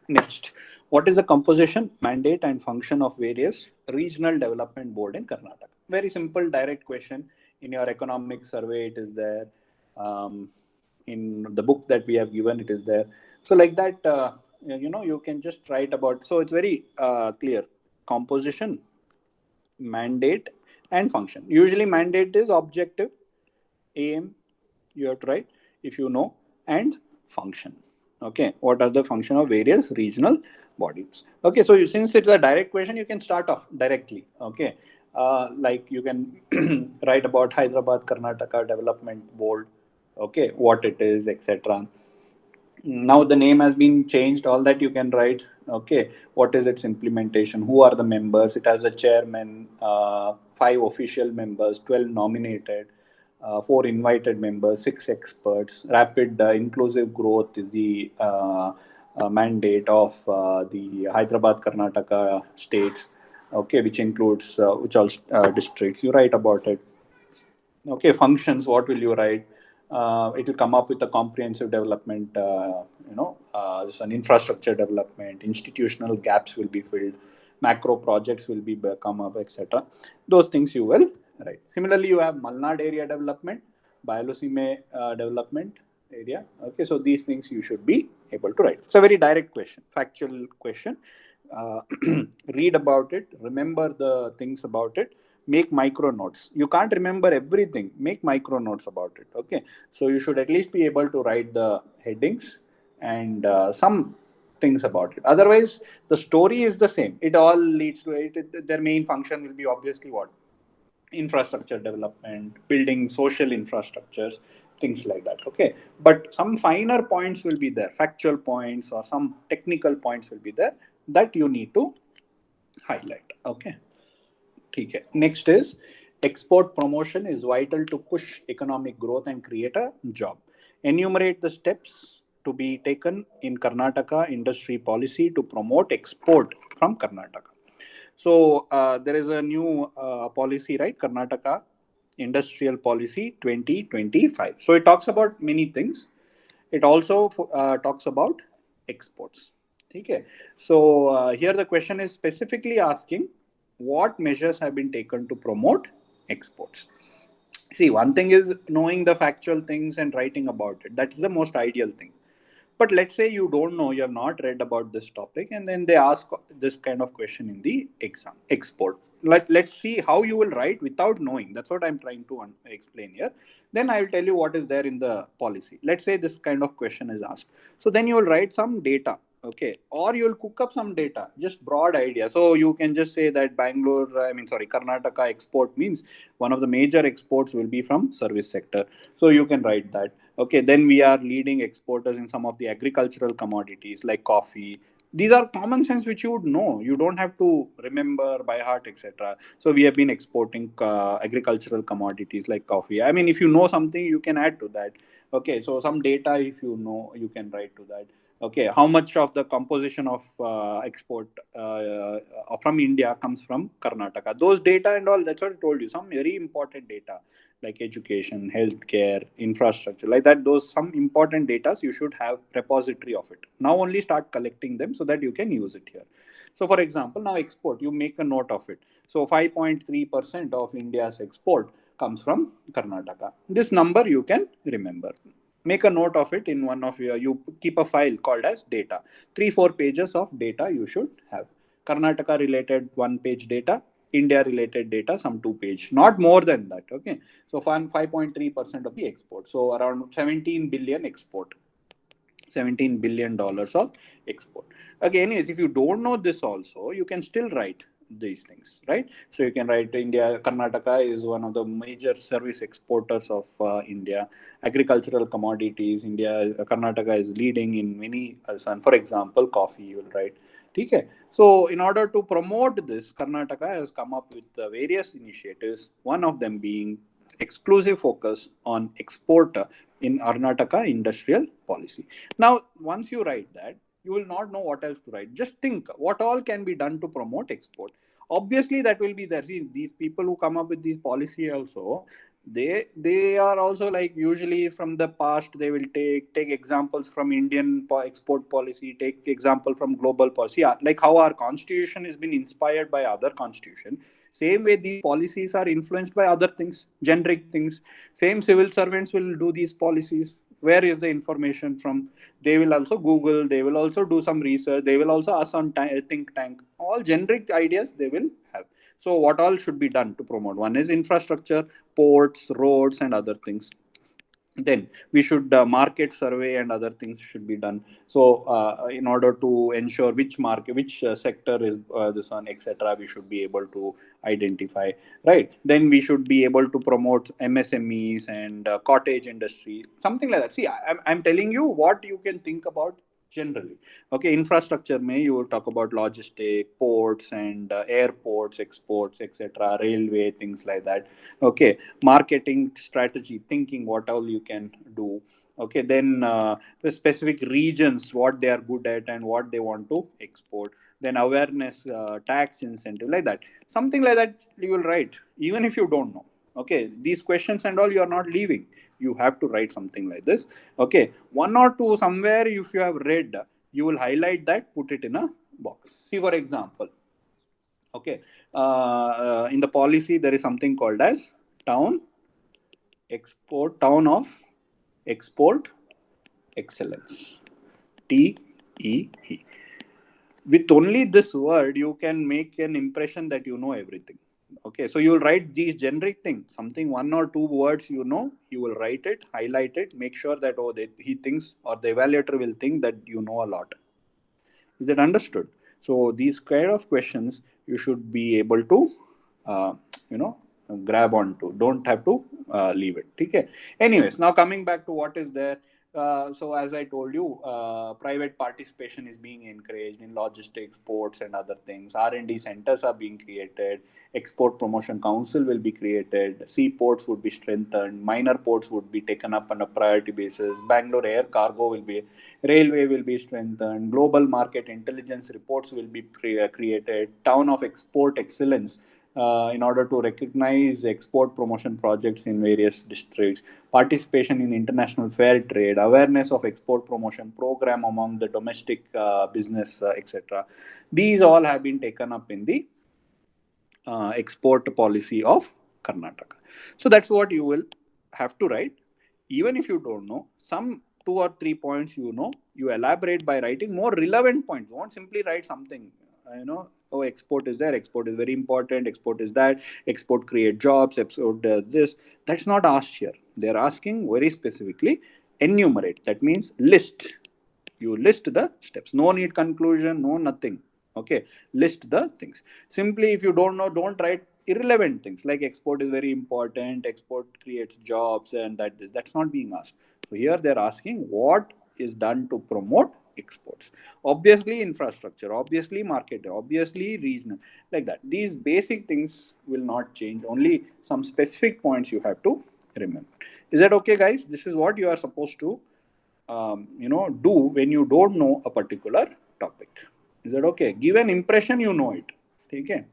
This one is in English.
Next, what is the composition, mandate, and function of various regional development board in Karnataka? Very simple, direct question. In your economic survey, it is there. Um, in the book that we have given, it is there. So like that, you can just write about. So it's very clear. Composition, mandate, and function. Usually, mandate is objective, aim. You have to write if you know, and function. Okay, what are the function of various regional bodies? Okay, so since it's a direct question, you can start off directly. Okay, like you can write about Hyderabad Karnataka Development Board. Okay, what it is, etc. Now the name has been changed, all that you can write. Okay, what is its implementation, who are the members? It has a chairman, 5 official members, 12 nominated, 4 invited members, 6 experts. Rapid inclusive growth is the mandate of the Hyderabad Karnataka states. Okay, which includes which all districts. You write about it. Okay, functions, what will you write? It will come up with a comprehensive development, it's an infrastructure development, institutional gaps will be filled, macro projects will be come up, etc. Those things you will write. Similarly, you have Malnad area development, Bayalosime development area. Okay, so these things you should be able to write. It's a very direct question, factual question. Uh, Read about it, remember the things about it, make micro notes. You can't remember everything, make micro notes about it. Okay, so you should at least be able to write the headings and some things about it. Otherwise, the story is the same. It all leads to it. Their main function will be obviously what? Infrastructure development, building social infrastructures, things like that. Okay, but some finer points will be there, factual points or some technical points will be there that you need to highlight. Okay. ठीक है. Next is export promotion is vital to push economic growth and create a job. Enumerate the steps to be taken in Karnataka industry policy to promote export from Karnataka. So there is a new policy, right? Karnataka Industrial Policy 2025. So it talks about many things. It also talks about exports. Okay. So here the question is specifically asking what measures have been taken to promote exports. See, one thing is knowing the factual things and writing about it. That's the most ideal thing. But let's say you don't know, you have not read about this topic, and then they ask this kind of question in the exam. Export. Let's see how you will write without knowing. That's what I'm trying to explain here. Then I will tell you what is there in the policy. Let's say this kind of question is asked. So then you will write some data. Okay, or you will cook up some data, just broad idea. So you can just say that Karnataka export means one of the major exports will be from service sector. So you can write that. Okay, then we are leading exporters in some of the agricultural commodities like coffee. These are common sense which you would know. You don't have to remember by heart, etc. So we have been exporting agricultural commodities like coffee. I mean, if you know something, you can add to that. Okay, so some data, if you know, you can write to that. Okay, how much of the composition of export from India comes from Karnataka? Those data and all, that's what I told you. Some very important data like education, healthcare, infrastructure, like that. Those some important data you should have repository of it. Now only start collecting them so that you can use it here. So for example, now export, you make a note of it. So 5.3% of India's export comes from Karnataka. This number you can remember. Make a note of it in one of you keep a file called as data. 3-4 pages of data you should have. Karnataka related 1-page data, India related data, some 2-page, not more than that. Okay. So 5.3% of the export. So around 17 billion export. $17 billion of export. Okay, anyways, if you don't know this also, you can still write these things, right? So you can write India, Karnataka is one of the major service exporters of India. Agricultural commodities, Karnataka is leading in many, for example, coffee, you will write. Okay. So in order to promote this, Karnataka has come up with various initiatives, one of them being exclusive focus on export in Karnataka industrial policy. Now, once you write that, you will not know what else to write. Just think what all can be done to promote export. Obviously, that will be there. See, these people who come up with these policy also, They are also like, usually from the past they will take examples from Indian export policy, take example from global policy. Yeah, like how our constitution has been inspired by other constitution, same way these policies are influenced by other things, generic things. Same civil servants will do these policies. Where is the information from? They will also Google, they will also do some research, they will also ask on think tank, all generic ideas they will have. So what all should be done to promote? One is infrastructure, ports, roads, and other things. Then we should market survey and other things should be done. So in order to ensure which market, which sector is this one, etc., we should be able to identify, right? Then we should be able to promote MSMEs and cottage industry, something like that. See, I'm telling you what you can think about generally. Okay, infrastructure may you will talk about logistic, ports and airports, exports, etc., railway, things like that. Okay, marketing strategy, thinking what all you can do. Okay, then the specific regions, what they are good at and what they want to export. Then awareness, tax incentive, like that, something like that you will write, even if you don't know. Okay, these questions and all you are not leaving, you have to write something like this. Okay, one or two somewhere if you have read, you will highlight that, put it in a box. See, for example, okay, in the policy there is something called as town town of export excellence, TEE. With only this word you can make an impression that you know everything. Okay, so you will write these generic things, something one or two words, you will write it, highlight it, make sure that he thinks, or the evaluator will think that you know a lot. Is that understood? So these kind of questions you should be able to, uh, you know, grab onto. Don't have to leave it. Okay. Anyways, now coming back to what is there. So as I told you, private participation is being encouraged in logistics, ports, and other things. R&D centers are being created. Export Promotion Council will be created. Seaports would be strengthened. Minor ports would be taken up on a priority basis. Bangalore air cargo will be, railway will be strengthened. Global market intelligence reports will be created. Town of export excellence, in order to recognize export promotion projects in various districts, participation in international fair trade, awareness of export promotion program among the domestic business, etc. These all have been taken up in the export policy of Karnataka. So that's what you will have to write. Even if you don't know, some 2 or 3 points you elaborate by writing more relevant points. Don't simply write something, oh, export is there, export is very important, export is that, export create jobs, export this. That's not asked here. They're asking very specifically, enumerate. That means list. You list the steps. No need conclusion, no nothing. Okay, list the things. Simply, if you don't know, don't write irrelevant things like export is very important, export creates jobs, and that's not being asked. So here they're asking what is done to promote exports. Obviously infrastructure, obviously market, obviously regional, like that. These basic things will not change, only some specific points you have to remember. Is that okay, guys? This is what you are supposed to do when you don't know a particular topic. Is that okay? Give an impression you know it. Okay.